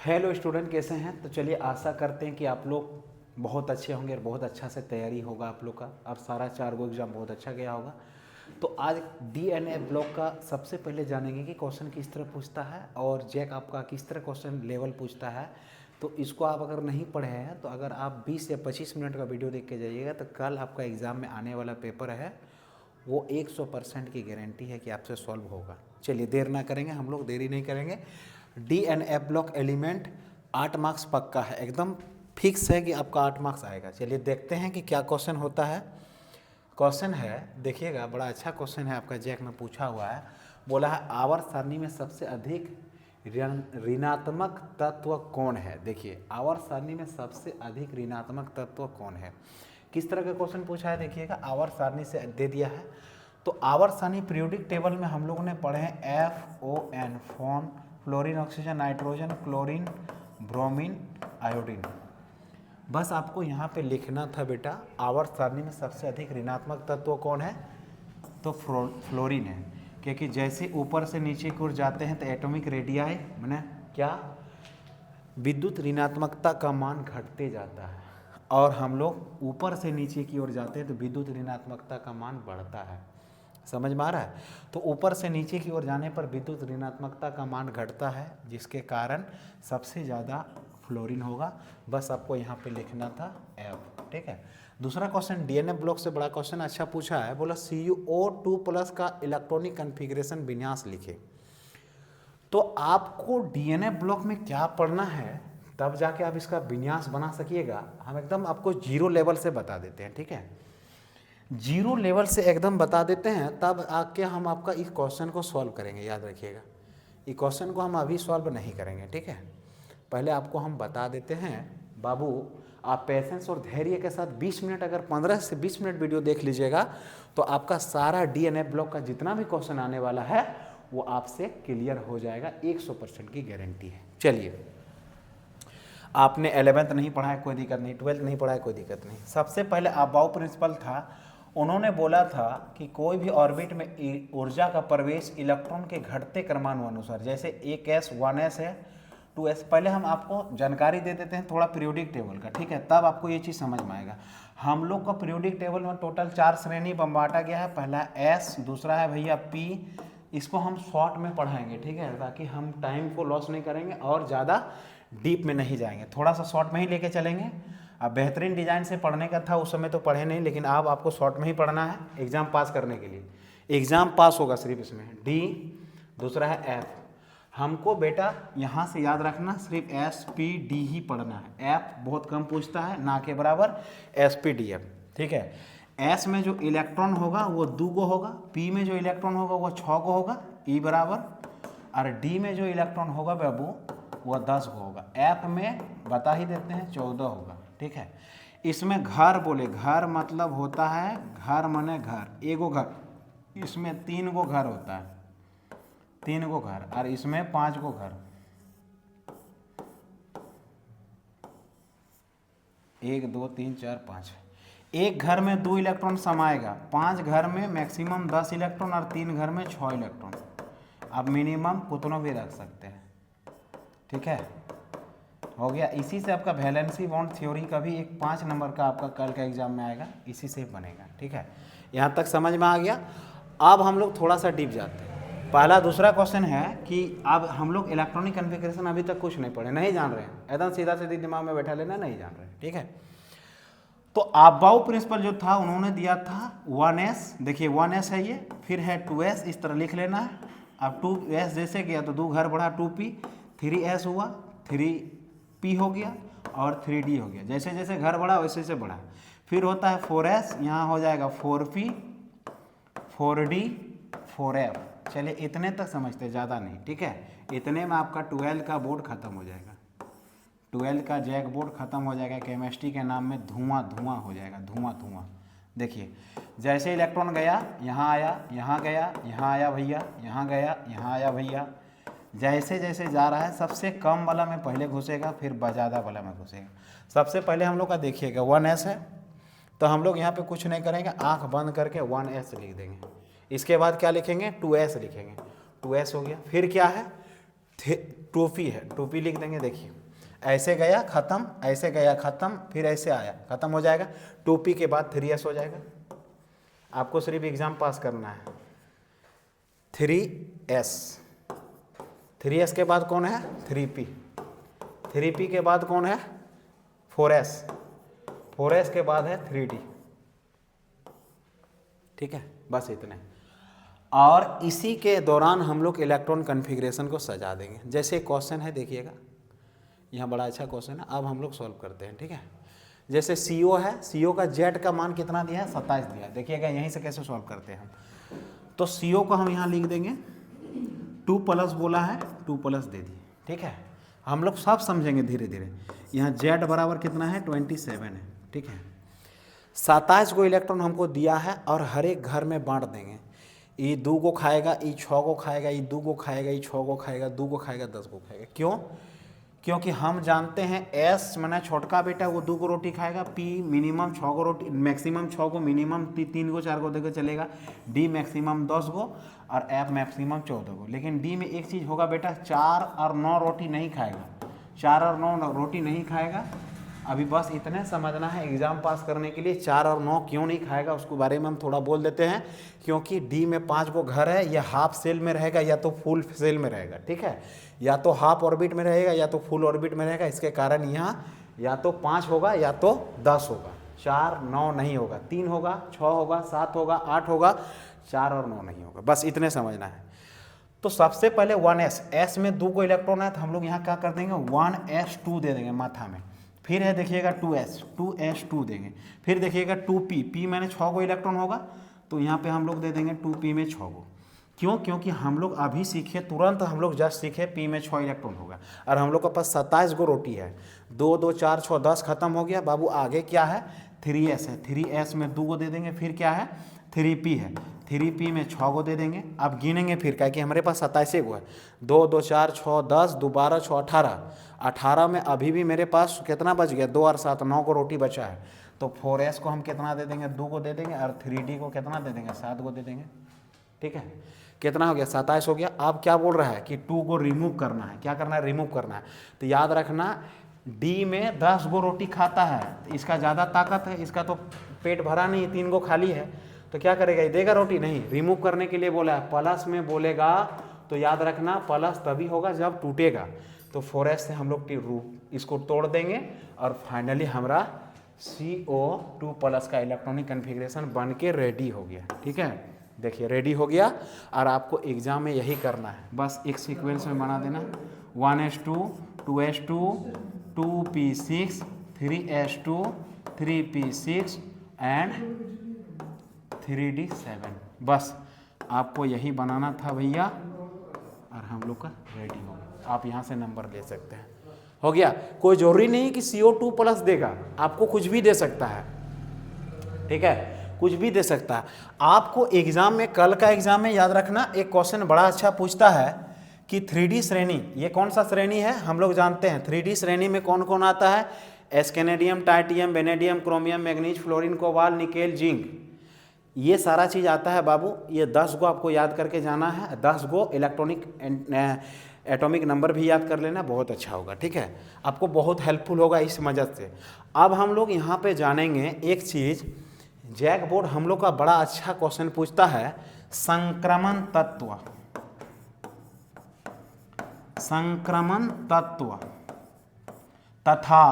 Hello student, कैसे हैं? तो चलिए आशा करते हैं कि आप लोग बहुत अच्छे होंगे और बहुत अच्छा से तैयारी होगा आप लोग का और सारा 4 गो एग्ज़ाम बहुत अच्छा गया होगा। तो आज डीएनए ब्लॉक का सबसे पहले जानेंगे कि क्वेश्चन किस तरह पूछता है और जैक आपका किस तरह क्वेश्चन लेवल पूछता है। तो इसको आप अगर नहीं पढ़े हैं तो अगर आप 20 या 25 मिनट का वीडियो देख के जाइएगा तो कल आपका एग्ज़ाम में आने वाला पेपर है वो 100% की गारंटी है कि आपसे सॉल्व होगा। चलिए देर ना करेंगे, हम लोग देरी नहीं करेंगे। डीएनए ब्लॉक एलिमेंट 8 मार्क्स पक्का है, एकदम फिक्स है कि आपका 8 मार्क्स आएगा। चलिए देखते हैं कि क्या क्वेश्चन होता है। क्वेश्चन है, देखिएगा बड़ा अच्छा क्वेश्चन है, आपका जैक में पूछा हुआ है। बोला है आवर्त सारणी में सबसे अधिक ऋणात्मक तत्व कौन है। देखिए आवर्त सारणी में सबसे अधिक ऋणात्मक तत्व कौन है, किस तरह का क्वेश्चन पूछा है। देखिएगा आवर्त सारणी से दे दिया है। तो आवर्त सारणी पीरियोडिक टेबल में हम लोगों ने पढ़े हैं FON phone, fluorine, oxygen, nitrogen, chlorine, bromine, iodine. बस आपको यहाँ पे लिखना था बेटा आवर्त सारणी में सबसे अधिक ऋणात्मक तत्व कौन है, तो फ्लोरीन है। क्योंकि जैसे ऊपर से नीचे की ओर जाते हैं तो एटॉमिक रेडियाई माने क्या, विद्युत ऋणात्मकता का मान घटते जाता है और हम लोग ऊपर से नीचे की ओर जाते हैं तो विद्युत ऋणात्मकता का मान बढ़ता है। समझ में आ रहा है? तो ऊपर से नीचे की ओर जाने पर विद्युत ऋणात्मकता का मान घटता है, जिसके कारण सबसे ज़्यादा फ्लोरीन होगा। बस आपको यहाँ पे लिखना था F। ठीक है। दूसरा क्वेश्चन डीएनए ब्लॉक से बड़ा क्वेश्चन अच्छा पूछा है। बोला CuO2+ का इलेक्ट्रॉनिक कन्फिग्रेशन विन्यास लिखे। तो आपको डीएनए ब्लॉक में क्या पढ़ना है तब जाके आप इसका विन्यास बना सकिएगा। हम एकदम आपको जीरो लेवल से बता देते हैं। ठीक है, जीरो लेवल से एकदम बता देते हैं, तब आके हम आपका इस क्वेश्चन को सॉल्व करेंगे। याद रखिएगा, इस क्वेश्चन को हम अभी सॉल्व नहीं करेंगे। ठीक है, पहले आपको हम बता देते हैं। बाबू आप पेशेंस और धैर्य के साथ 20 मिनट, अगर 15 से 20 मिनट वीडियो देख लीजिएगा तो आपका सारा डीएनए ब्लॉक का जितना भी क्वेश्चन आने वाला है वो आपसे क्लियर हो जाएगा। 100% की गारंटी है। चलिए, आपने 11th नहीं पढ़ा है कोई दिक्कत नहीं, 12th नहीं पढ़ा है कोई दिक्कत नहीं। सबसे पहले अबाउ प्रिंसिपल था, उन्होंने बोला था कि कोई भी ऑर्बिट में ऊर्जा का प्रवेश इलेक्ट्रॉन के घटते क्रमानुसार, जैसे 1s 1s है 2s। पहले हम आपको जानकारी दे देते हैं थोड़ा पीरियोडिक टेबल का। ठीक है, तब आपको ये चीज़ समझ में आएगा। हम लोग का पीरियोडिक टेबल में टोटल 4 श्रेणी में बांटा गया है। पहला S, दूसरा है भैया P। इसको हम शॉर्ट में पढ़ाएंगे, ठीक है, ताकि हम टाइम को लॉस नहीं करेंगे और ज़्यादा डीप में नहीं जाएंगे, थोड़ा सा शॉर्ट में ही लेके चलेंगे। अब बेहतरीन डिज़ाइन से पढ़ने का था उस समय तो पढ़े नहीं, लेकिन अब आपको शॉर्ट में ही पढ़ना है एग्ज़ाम पास करने के लिए। एग्ज़ाम पास होगा सिर्फ इसमें D, दूसरा है F। हमको बेटा यहाँ से याद रखना सिर्फ SPD ही पढ़ना है। F बहुत कम पूछता है, ना के बराबर SPDF। ठीक है, S में जो इलेक्ट्रॉन होगा वो 2 गो होगा, P में जो इलेक्ट्रॉन होगा वो 6 गो होगा, E बराबर, और D में जो इलेक्ट्रॉन होगा बाबू वो 10 गो होगा। F में बता ही देते हैं 14 होगा। ठीक है, इसमें घर बोले, घर मतलब होता है घर माने घर, एगो घर, इसमें 3 गो घर होता है, 3 गो घर, और इसमें 5 गो घर, 1 2 3 4 5। एक घर में 2 इलेक्ट्रॉन समाएगा, 5 घर में मैक्सिमम 10 इलेक्ट्रॉन और 3 घर में 6 इलेक्ट्रॉन। आप मिनिमम कितना भी रख सकते हैं। ठीक है, हो गया। इसी से आपका वैलेंसी बॉन्ड थ्योरी का भी एक 5 नंबर का आपका कल का एग्जाम में आएगा, इसी से बनेगा। ठीक है, यहाँ तक समझ में आ गया। अब हम लोग थोड़ा सा डीप जाते हैं। पहला दूसरा क्वेश्चन है कि अब हम लोग इलेक्ट्रॉनिक कन्फिग्रेशन अभी तक कुछ नहीं पढ़े, नहीं जान रहे हैं, एकदम सीधा सीधी दिमाग में बैठा लेना, नहीं जान रहे हैं। ठीक है, तो अबाउ प्रिंसिपल जो था उन्होंने दिया था 1s। देखिए 1s है ये, फिर है 2s, इस तरह लिख लेना है। अब 2s जैसे गया तो 2 घर बढ़ा 2p, 3s हुआ, 3p हो गया और 3d हो गया। जैसे जैसे घर बढ़ा वैसे वैसे बढ़ा। फिर होता है 4s, यहाँ हो जाएगा 4p, 4d, 4f। चलिए इतने तक समझते, ज़्यादा नहीं। ठीक है, इतने में आपका 12 का बोर्ड खत्म हो जाएगा, 12 का जैक बोर्ड खत्म हो जाएगा। केमिस्ट्री के नाम में धुआं धुआं हो जाएगा, धुआं धुआं। देखिए जैसे इलेक्ट्रॉन गया यहाँ आया, यहाँ गया, यहाँ आया भैया, यहाँ गया, यहाँ आया भैया, जैसे जैसे जा रहा है सबसे कम वाला में पहले घुसेगा, फिर ज़्यादा वाला में घुसेगा। सबसे पहले हम लोग का देखिएगा 1s है, तो हम लोग यहाँ पे कुछ नहीं करेंगे, आंख बंद करके 1s लिख देंगे। इसके बाद क्या लिखेंगे, 2s लिखेंगे, 2s हो गया। फिर क्या है टोपी है, टोपी लिख देंगे। देखिए ऐसे गया खत्म, ऐसे गया खत्म, फिर ऐसे आया खत्म हो जाएगा। टोपी के बाद 3s हो जाएगा। आपको सिर्फ एग्जाम पास करना है। 3s, 3s के बाद कौन है 3p, 3p के बाद कौन है 4s, 4s के बाद है 3d। ठीक है, बस इतने। और इसी के दौरान हम लोग इलेक्ट्रॉन कन्फिग्रेशन को सजा देंगे। जैसे क्वेश्चन है देखिएगा, यहाँ बड़ा अच्छा क्वेश्चन है, अब हम लोग सॉल्व करते हैं। ठीक है, जैसे CO है, CO का Z का मान कितना दिया है 27 दिया है। देखिएगा यहीं से कैसे सॉल्व करते हैं हम। तो CO को हम यहाँ लिख देंगे 2+ बोला है, 2+ दे दिए। ठीक है, हम लोग सब समझेंगे धीरे धीरे। यहाँ Z बराबर कितना है 27 है। ठीक है, 27 को इलेक्ट्रॉन हमको दिया है और हर एक घर में बांट देंगे। ये 2 को खाएगा, ये 6 को खाएगा, ये 2 को खाएगा, ये 6 को खाएगा, 2 को खाएगा, 10 को खाएगा। क्यों? क्योंकि हम जानते हैं S मैंने छोटका बेटा वो 2 को रोटी खाएगा, P मिनिमम 6 को रोटी, मैक्सिमम 6 को, मिनिमम 3 को 4 को देकर चलेगा, D मैक्सिमम 10 को और F मैक्सिमम 14 को। लेकिन D में एक चीज़ होगा बेटा, 4 और 9 रोटी नहीं खाएगा, 4 और 9 रोटी नहीं खाएगा। अभी बस इतने समझना है एग्ज़ाम पास करने के लिए 4 और 9 क्यों नहीं खाएगा उसके बारे में हम थोड़ा बोल देते हैं। क्योंकि D में 5 को घर है, या हाफ सेल में रहेगा या तो फुल सेल में रहेगा। ठीक है, या तो हाफ ऑर्बिट में रहेगा या तो फुल ऑर्बिट में रहेगा। इसके कारण यहाँ या तो 5 होगा या तो 10 होगा, 4 9 नहीं होगा, 3 होगा, 6 होगा, 7 होगा, 8 होगा, 4 और 9 नहीं होगा। बस इतने समझना है। तो सबसे पहले 1s, S में 2 को इलेक्ट्रॉन है तो हम लोग यहाँ क्या कर देंगे 1s2 दे देंगे माथा में। फिर है देखिएगा 2s2 देंगे। फिर देखिएगा 2p, p मैंने 6 को इलेक्ट्रॉन होगा तो यहाँ पे हम लोग दे देंगे 2p में 6 को। क्यों? क्योंकि हम लोग अभी सीखे, तुरंत हम लोग जस्ट सीखे p में 6 इलेक्ट्रॉन होगा और हम लोग के पास 27 को रोटी है। 2 2 4 6 10 खत्म हो गया बाबू। आगे क्या है 3s है, 3s में 2 को दे देंगे। फिर क्या है 3p है, 3p में 6 को दे देंगे। अब गिनेंगे फिर, क्या कि हमारे पास 27 को है। 2 2 4 6 10, 2 12 6 18, 18 में अभी भी मेरे पास कितना बच गया 2 और 7 9 को रोटी बचा है। तो 4s को हम कितना दे देंगे 2 को दे देंगे और 3d को कितना दे देंगे 7 को दे देंगे। ठीक है, कितना हो गया 27 हो गया। अब क्या बोल रहा है कि 2 को रिमूव करना है। क्या करना है रिमूव करना है। तो याद रखना D में 10 गो रोटी खाता है, इसका ज़्यादा ताकत है, इसका तो पेट भरा नहीं, 3 को खाली है। तो क्या करेगा, ये देगा रोटी नहीं। रिमूव करने के लिए बोला है, प्लस में बोलेगा तो याद रखना प्लस तभी होगा जब टूटेगा। तो 4s से हम लोग इसको तोड़ देंगे और फाइनली हमारा CO2+ का इलेक्ट्रॉनिक कन्फिग्रेशन बन के रेडी हो गया। ठीक है, देखिए रेडी हो गया। और आपको एग्जाम में यही करना है, बस एक सीक्वेंस में बना देना 1s2 2s2 2p6 3s2 3p6 and 3d7। बस आपको यही बनाना था भैया और हम लोग का रेडी हो गया। आप यहाँ से नंबर ले सकते हैं। हो गया, कोई जरूरी नहीं कि CO2+ देगा, आपको कुछ भी दे सकता है। ठीक है, कुछ भी दे सकता है आपको। एग्जाम में, कल का एग्जाम में याद रखना एक क्वेश्चन बड़ा अच्छा पूछता है कि 3D श्रेणी, ये कौन सा श्रेणी है हम लोग जानते हैं। 3D श्रेणी में कौन कौन आता है, scandium, titanium, vanadium, chromium, manganese, fluorine, cobalt, nickel, zinc, ये सारा चीज़ आता है बाबू। ये 10 गो आपको याद करके जाना है। 10 गो इलेक्ट्रॉनिक एटॉमिक नंबर भी याद कर लेना, बहुत अच्छा होगा। ठीक है, आपको बहुत हेल्पफुल होगा इस मदद से। अब हम लोग यहाँ पे जानेंगे एक चीज़, जैक बोर्ड हम लोग का बड़ा अच्छा क्वेश्चन पूछता है, संक्रमण तत्व, संक्रमण तत्व तथा